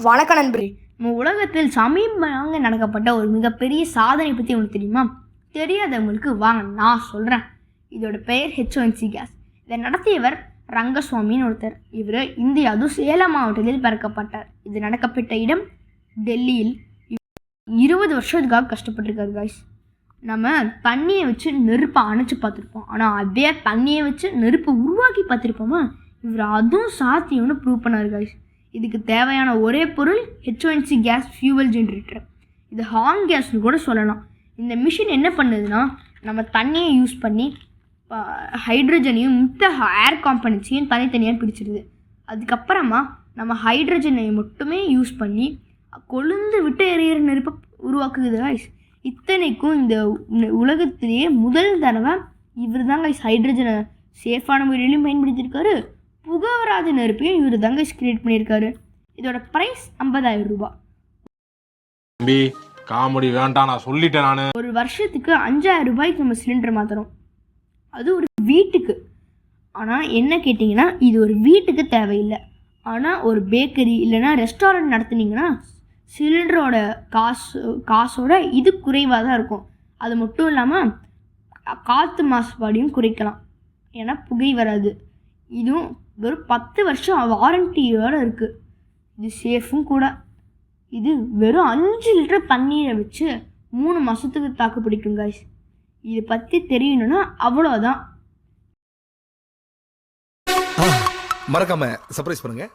வணக்க நண்பரே. நம்ம உலகத்தில் சமீபமாக நடக்கப்பட்ட ஒரு மிகப்பெரிய சாதனை பற்றி உங்களுக்கு தெரியுமா? தெரியாதவங்களுக்கு வாங்க நான் சொல்கிறேன். இதோட பெயர் H1C கேஸ். இதை நடத்தியவர் ரங்கசுவாமின்னு ஒருத்தர். இவர் இந்தியா அதுவும் சேலம் மாவட்டத்தில் பிறக்கப்பட்டார். இது நடக்கப்பட்ட இடம் டெல்லியில். 20 வருஷத்துக்காக கஷ்டப்பட்டிருக்காரு காய்ஸ். நம்ம தண்ணியை வச்சு நெருப்பை அணைச்சி பார்த்துருப்போம், ஆனால் அதே தண்ணியை வச்சு நெருப்பை உருவாக்கி பார்த்துருப்போமா? இவர் அதுவும் சாத்தியம்னு ப்ரூவ் பண்ணார் காய்ஸ். இதுக்கு தேவையான ஒரே பொருள் H1C கேஸ் ஃபியூவல் ஜென்ரேட்டர். இது ஹார்ன் கேஸ்னு கூட சொல்லலாம். இந்த மிஷின் என்ன பண்ணுதுன்னா, நம்ம தண்ணியை யூஸ் பண்ணி ஹைட்ரஜனையும் மித்த ஏர் காம்பனன்ட்ஸையும் தனித்தனியாக பிரிச்சிடுது. அதுக்கப்புறமா நம்ம ஹைட்ரஜனை மட்டுமே யூஸ் பண்ணி கொழுந்து விட்டு எரியிற நெருப்பை உருவாக்குது காய்ஸ். இத்தனைக்கும் இந்த உலகத்திலேயே முதல் தடவை இவர் தான் காய்ஸ் ஹைட்ரஜனை சேஃபான முறையிலையும் பயன்படுத்தியிருக்காரு. புகவராஜ நெருப்பையும் இவர் தாங்க கிரியேட் பண்ணியிருக்காரு. இதோட ப்ரைஸ் 50,000 ரூபாய். காமெடி வேண்டாம், நான் சொல்லிட்டேன். நான் ஒரு வருஷத்துக்கு 5,000 ரூபாய்க்கு நம்ம சிலிண்டர் மாற்றுறோம், அது ஒரு வீட்டுக்கு. ஆனால் என்ன கேட்டிங்கன்னா, இது ஒரு வீட்டுக்கு தேவையில்லை. ஆனால் ஒரு பேக்கரி இல்லைன்னா ரெஸ்டாரண்ட் நடத்துனீங்கன்னா சிலிண்டரோட காசோட இது குறைவாக தான் இருக்கும். அது மட்டும் இல்லாமல் காற்று மாசுபாடையும் குறைக்கலாம், ஏன்னா புகை வராது. இதுவும் வெறும் 10 வருஷம் வாரண்டியோடு இருக்குது. இது சேஃபும் கூட. இது வெறும் 5 லிட்டர் தண்ணீரை வச்சு 3 மாதத்துக்கு தாக்கு பிடிக்கும் காய்ஸ். இதை பற்றி தெரியணும்னா அவ்வளோதான். மறக்காம சர்ப்ரைஸ் பண்ணுங்க.